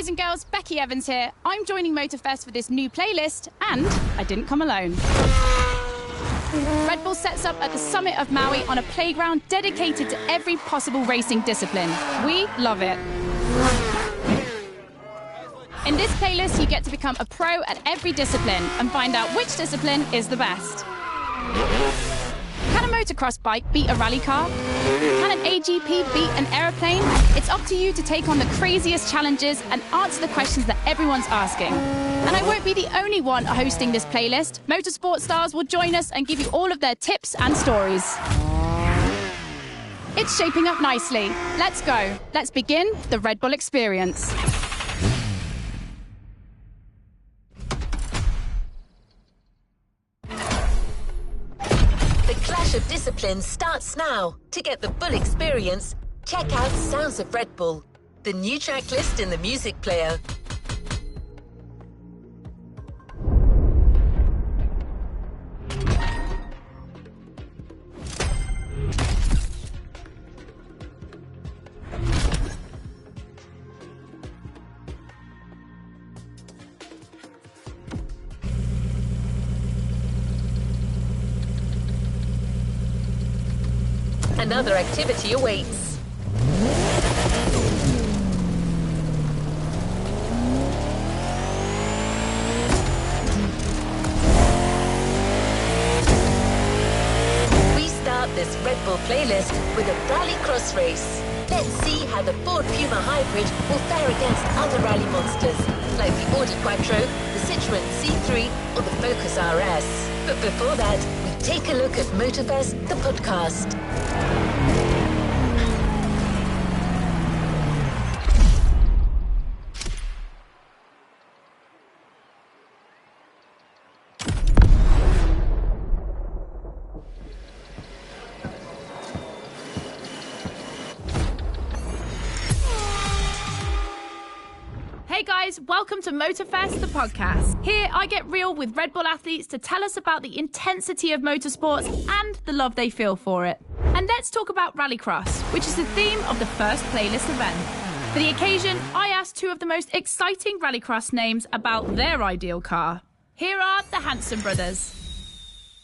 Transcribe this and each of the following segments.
boys and girls, Becky Evans here. I'm joining Motorfest for this new playlist, and I didn't come alone. Red Bull sets up at the summit of Maui on a playground dedicated to every possible racing discipline. We love it. In this playlist, you get to become a pro at every discipline and find out which discipline is the best. Can a motocross bike beat a rally car? Can an AGP beat an aeroplane? It's up to you to take on the craziest challenges and answer the questions that everyone's asking. And I won't be the only one hosting this playlist. Motorsport stars will join us and give you all of their tips and stories. It's shaping up nicely. Let's go. Let's begin the Red Bull experience. The clash of disciplines starts now. To get the full experience, check out Sounds of Red Bull, the new track list in the music player. Another activity awaits. We start this Red Bull playlist with a rally cross race. Let's see how the Ford Puma Hybrid will fare against other rally monsters, like the Audi Quattro, the Citroën C3, or the Focus RS. But before that, we take a look at Motorfest, the podcast. Hey guys, welcome to Motorfest, the podcast. Here I get real with Red Bull athletes to tell us about the intensity of motorsports and the love they feel for it. And let's talk about Rallycross, which is the theme of the first playlist event. For the occasion, I asked two of the most exciting Rallycross names about their ideal car. Here are the Hanson brothers.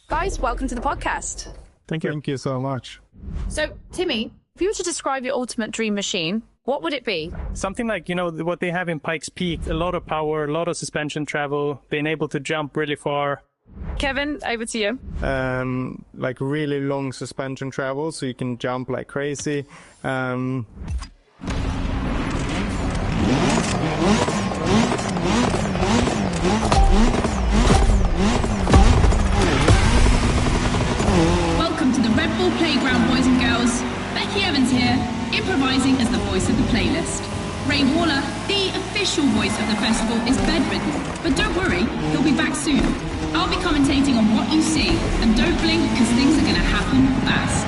Guys, welcome to the podcast. Thank you. Thank you so much. So, Timmy, if you were to describe your ultimate dream machine, what would it be? Something like, what they have in Pikes Peak, a lot of power, a lot of suspension travel, being able to jump really far. Kevin, over to you. Like really long suspension travel, so you can jump like crazy. Welcome to the Red Bull Playground, boys and girls. Becky Evans here, improvising as the voice of the playlist. Ray Waller, the official voice of the festival, is bedridden, but don't worry, he'll be back soon. I'll be commentating on what you see, and don't blink because things are going to happen fast.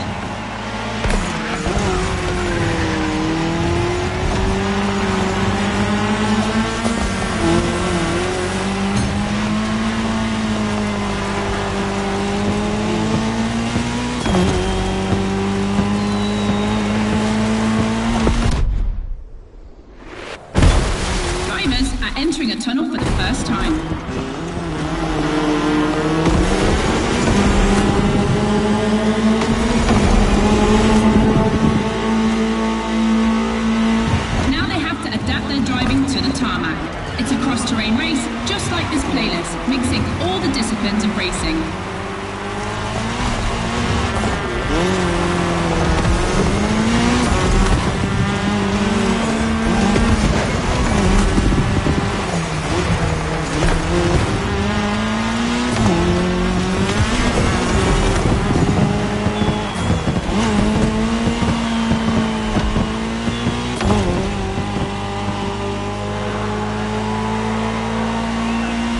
Drivers are entering a tunnel for the first time. Now they have to adapt their driving to the tarmac. It's a cross-terrain race, just like this playlist, mixing all the disciplines of racing.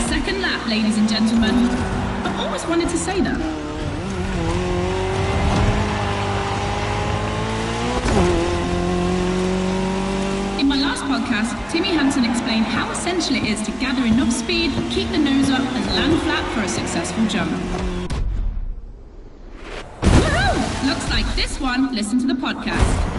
Second lap, ladies and gentlemen. I've always wanted to say that. In my last podcast, Timmy Hanson explained how essential it is to gather enough speed, keep the nose up, and land flat for a successful jump. Woohoo! Looks like this one. Listen to the podcast.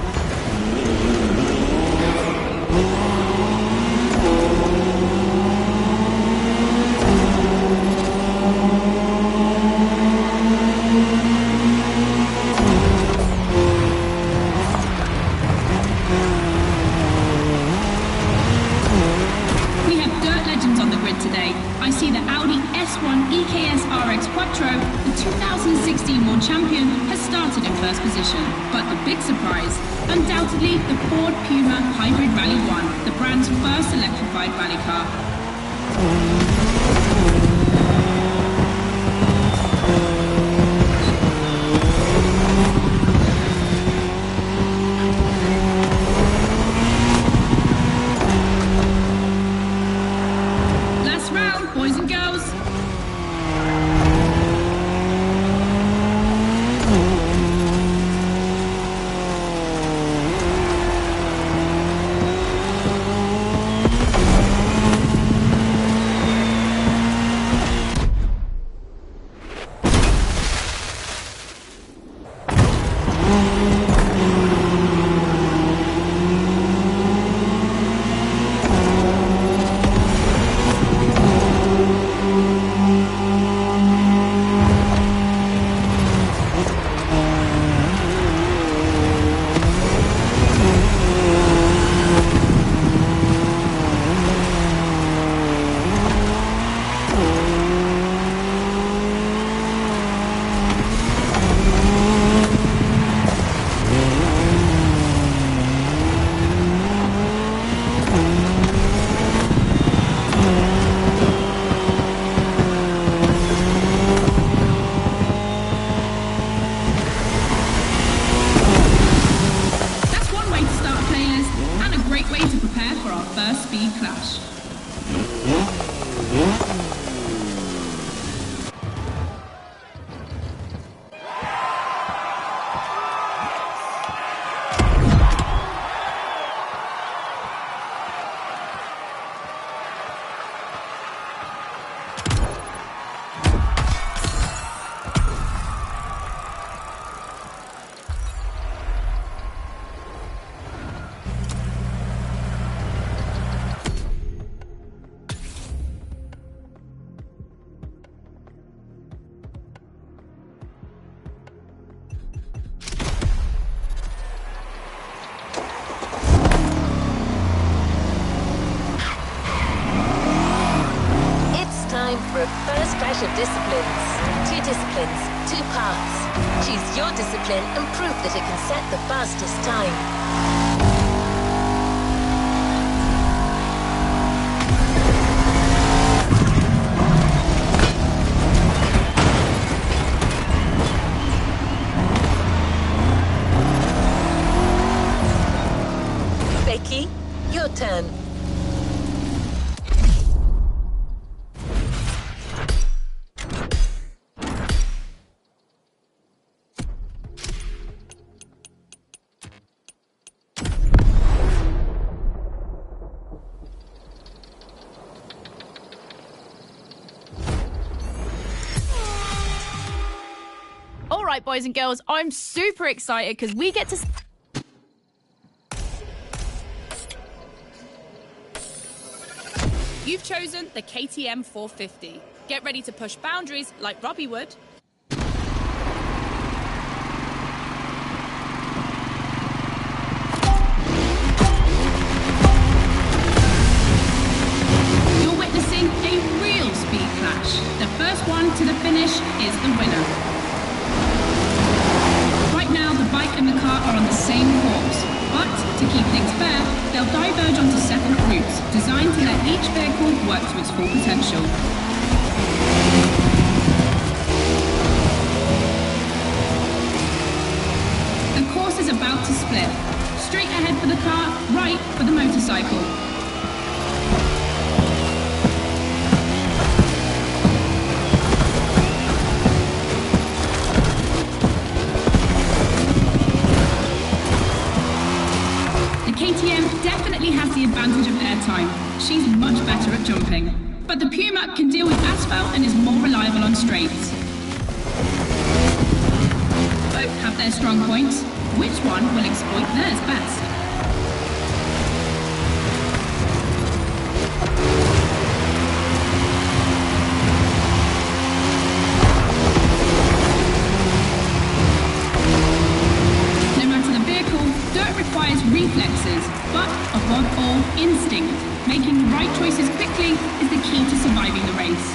champion has started in first position. But the big surprise, undoubtedly the Ford Puma Hybrid Rally 1, the brand's first electrified rally car. Last round, boys and girls. For a first clash of disciplines. 2 disciplines, 2 paths. Choose your discipline and prove that it can set the fastest time. Becky, your turn. All right, boys and girls, I'm super excited because we get to... You've chosen the KTM 450. Get ready to push boundaries like Robbie would. You're witnessing a real speed clash. The first one to the finish is the winner. Right now, the bike and the car are on the same course, but to keep things fair, they'll diverge onto separate routes, designed to let each vehicle work to its full potential. The course is about to split. Straight ahead for the car, right for the motorcycle. KTM definitely has the advantage of airtime. She's much better at jumping. But the Puma can deal with asphalt and is more reliable on straights. Both have their strong points. Which one will exploit theirs best? Requires reflexes, but above all, instinct. Making the right choices quickly is the key to surviving the race.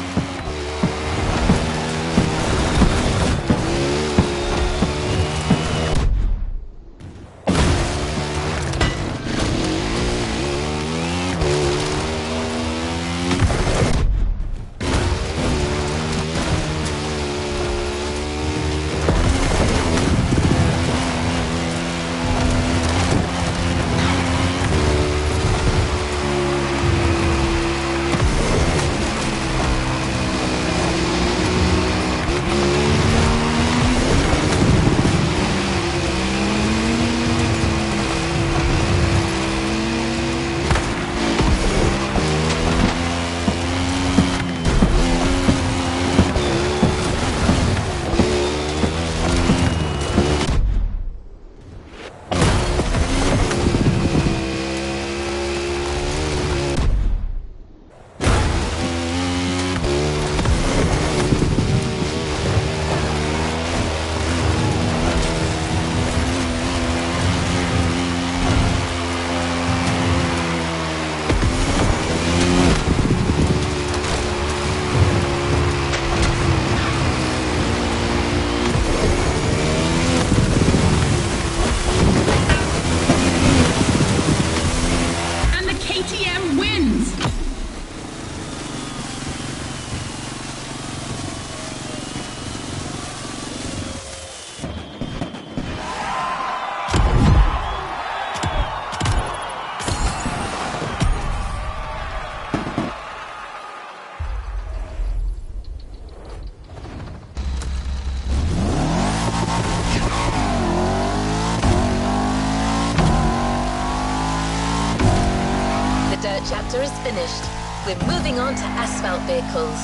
chapter is finished. We're moving on to asphalt vehicles.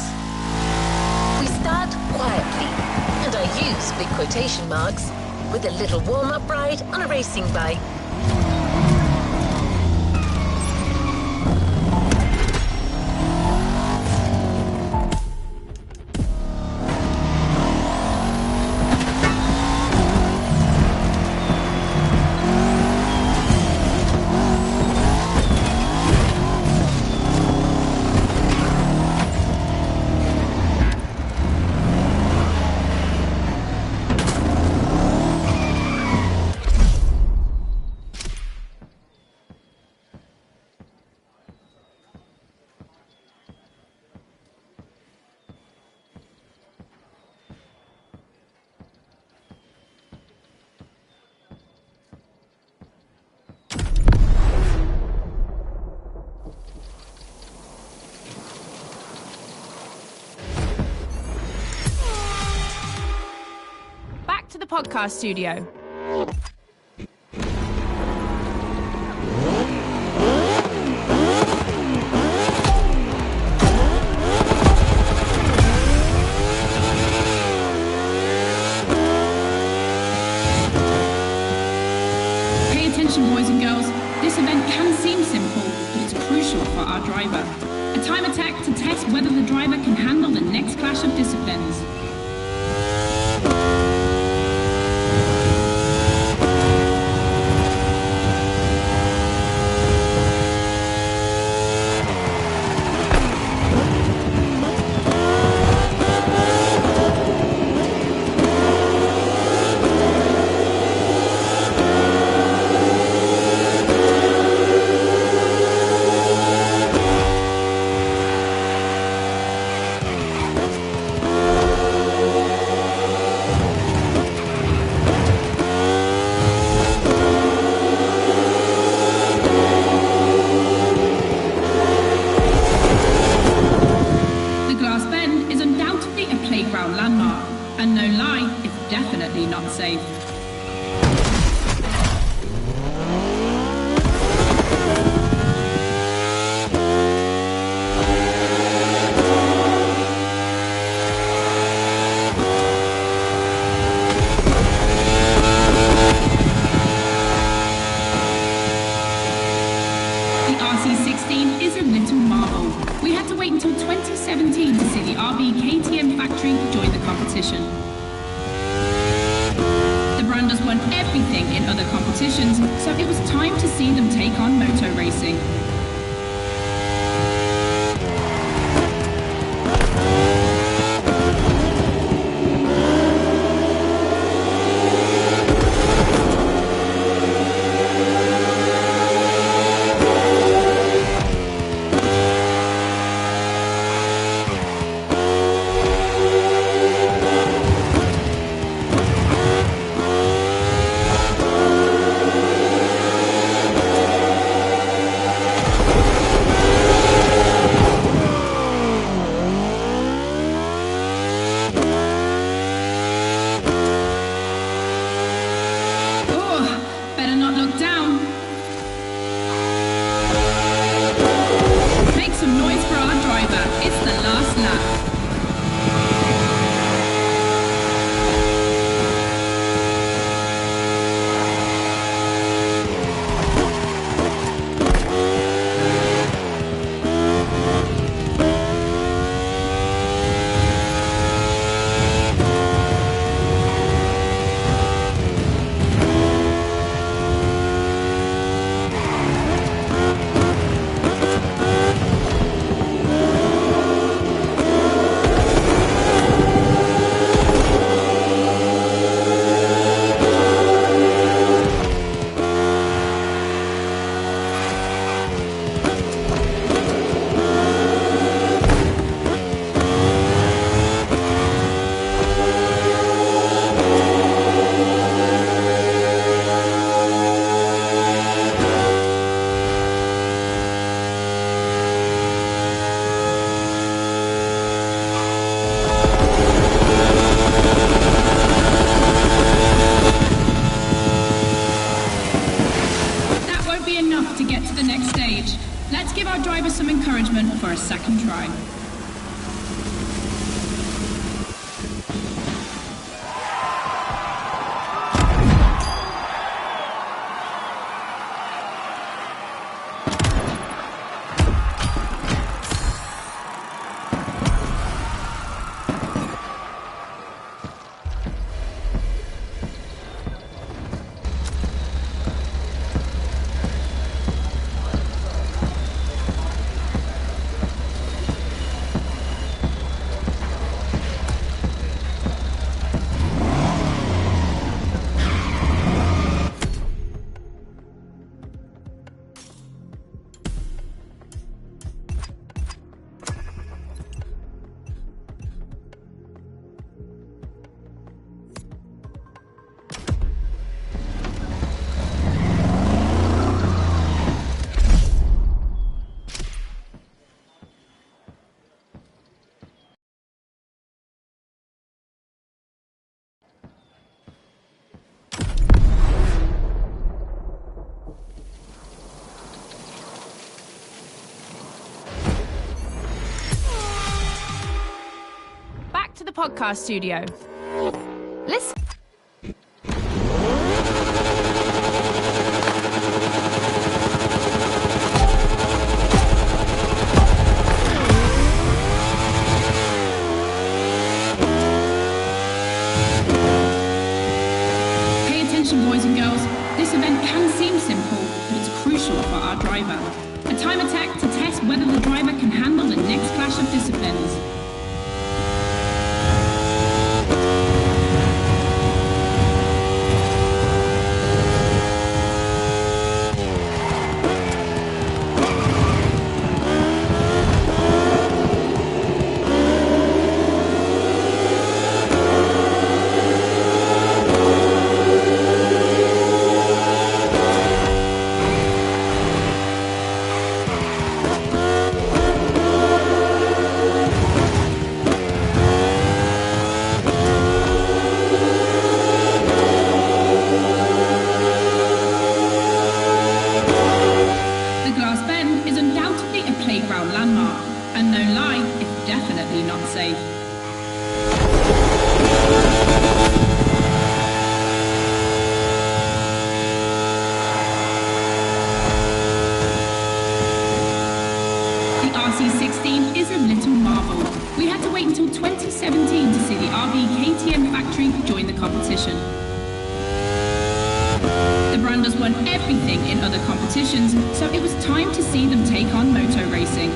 We start quietly, and I use big quotation marks, with a little warm-up ride on a racing bike. To the podcast studio. Pay attention, boys and girls. This event can seem simple, but it's crucial for our driver. A time attack to test whether the driver can handle the next clash of disciplines. Playground landmark, and no lie, it's definitely not safe. The RC16 is a little marvel. We had to wait until 2017 to see the RB KTM factory join the competition. The brand has won everything in other competitions, so it was time to see them take on moto racing. second try. To the podcast studio. Listen. Pay attention, boys and girls. This event can seem simple, but it's crucial for our driver. A time attack to test whether the driver can handle the next clash of disciplines. Playground landmark, and no lie, it's definitely not safe. The RC16 is a little marvel. We had to wait until 2017 to see the RB KTM factory join the competition. The brand has won everything in other competitions, so it was time to see them take on moto racing.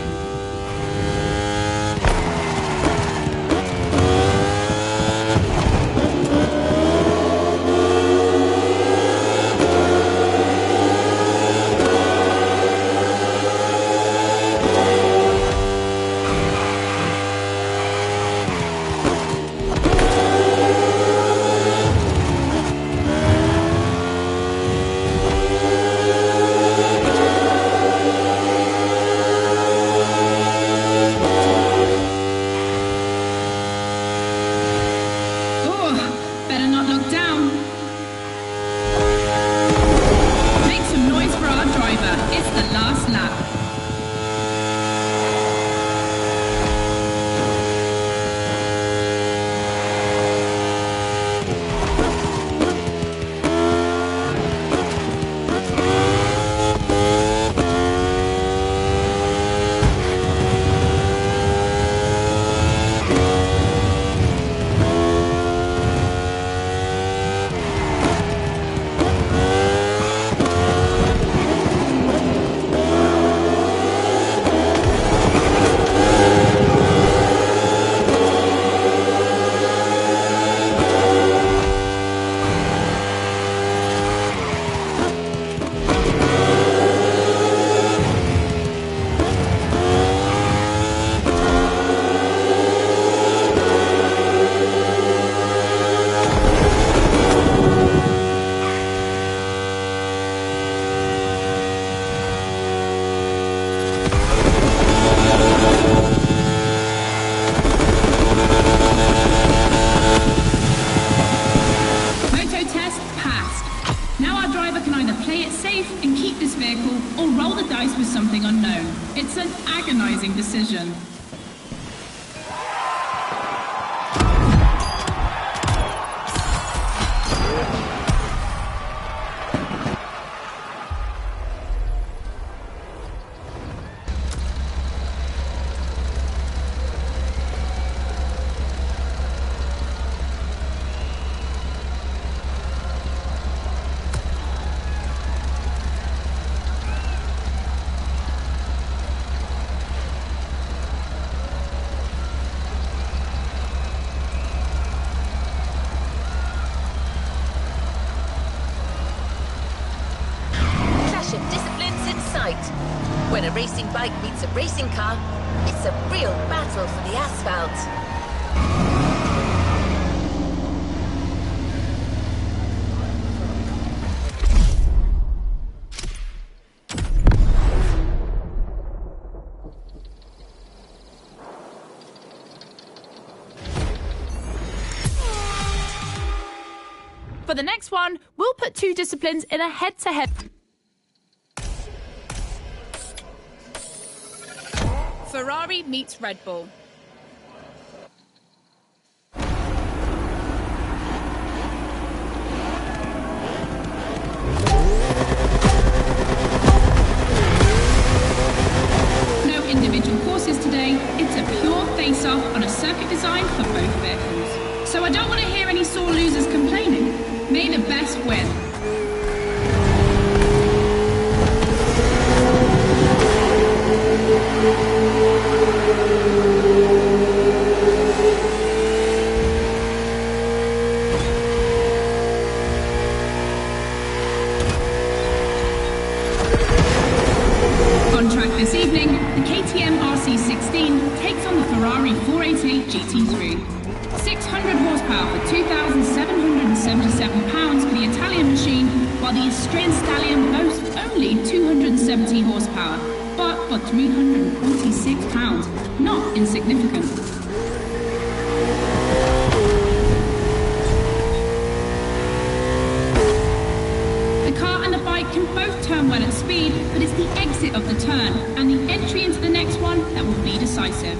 either play it safe and keep this vehicle or roll the dice with something unknown. It's an agonizing decision. When a racing bike meets a racing car, it's a real battle for the asphalt. For the next one, we'll put two disciplines in a head-to-head. Ferrari meets Red Bull. No individual courses today. It's a pure face-off on a circuit designed for both vehicles. So I don't want to hear any sore losers complaining. May the best win. On track this evening, the KTM RC16 takes on the Ferrari 488 GT3. 600 horsepower for 2,777 pounds for the Italian machine, while the Austrian Stallion boasts only 270 horsepower, but for 346 pounds, not insignificant. The car and the bike can both turn well at speed, but it's the exit of the turn and the entry into the next one that will be decisive.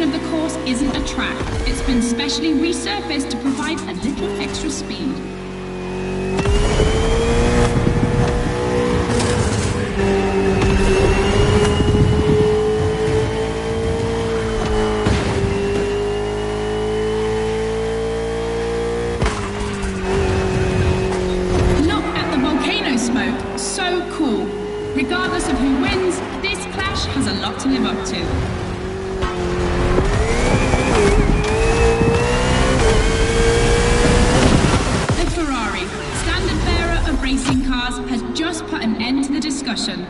Of the course isn't a track. It's been specially resurfaced to provide a little extra speed. Look at the volcano smoke. So cool. Regardless of who wins, this clash has a lot to live up to. Racing cars has just put an end to the discussion.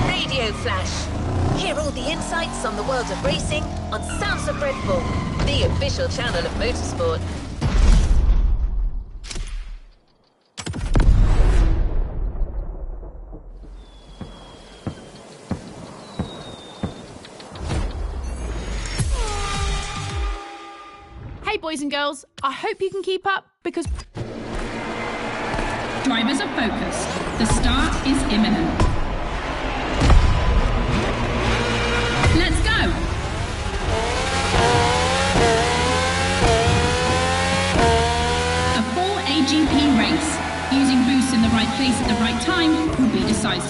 Radio Flash. Hear all the insights on the world of racing on Sounds of Red Bull, the official channel of motorsport. Hey boys and girls, I hope you can keep up because drivers are focused. The start is imminent.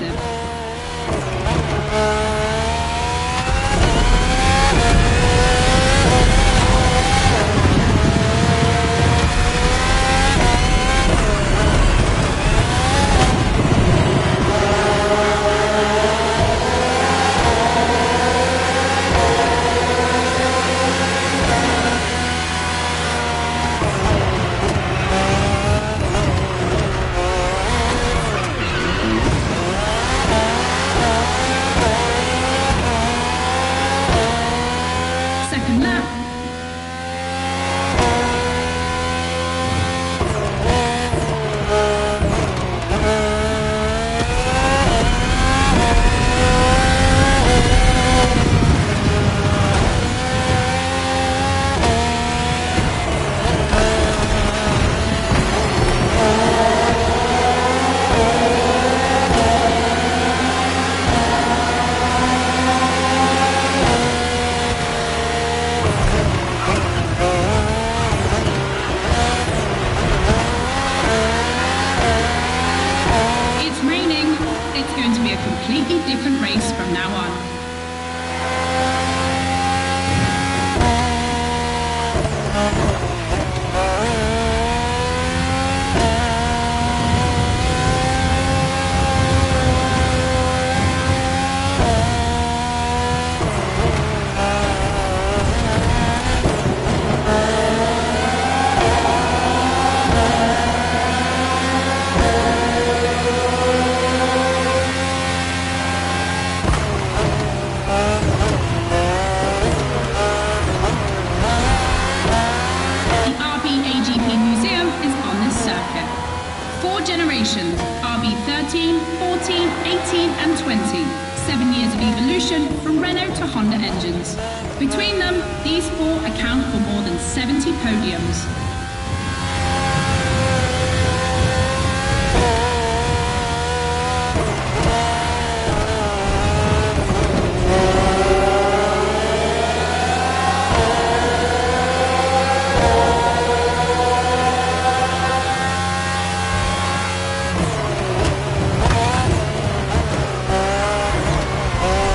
impressive. Second lap. It's raining. It's going to be a completely different race from now on. The RB-AGP Museum is on this circuit. 4 generations, RB13, 14, 18 and 20. 7 years of evolution from Renault to Honda engines. Between them, these 4 account for more than 70 podiums.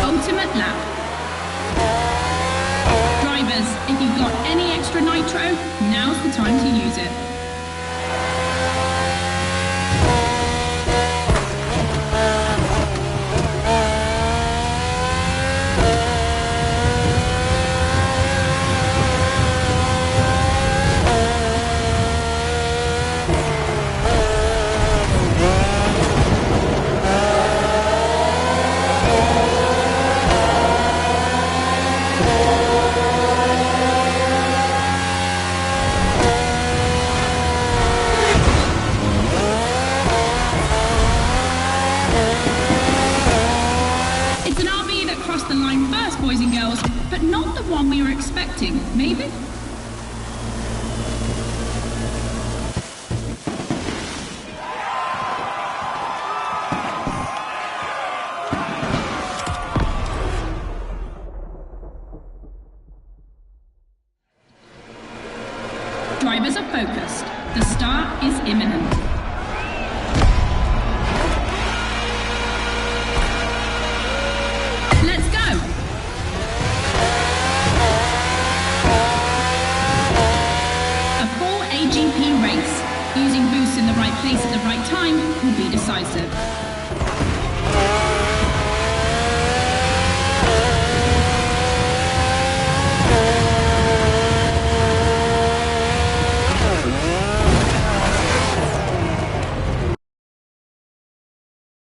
Ultimate lap. Drivers, if you've got any extra nitro, now's the time to use it. It's an RB that crossed the line first, boys and girls, but not the one we were expecting, maybe?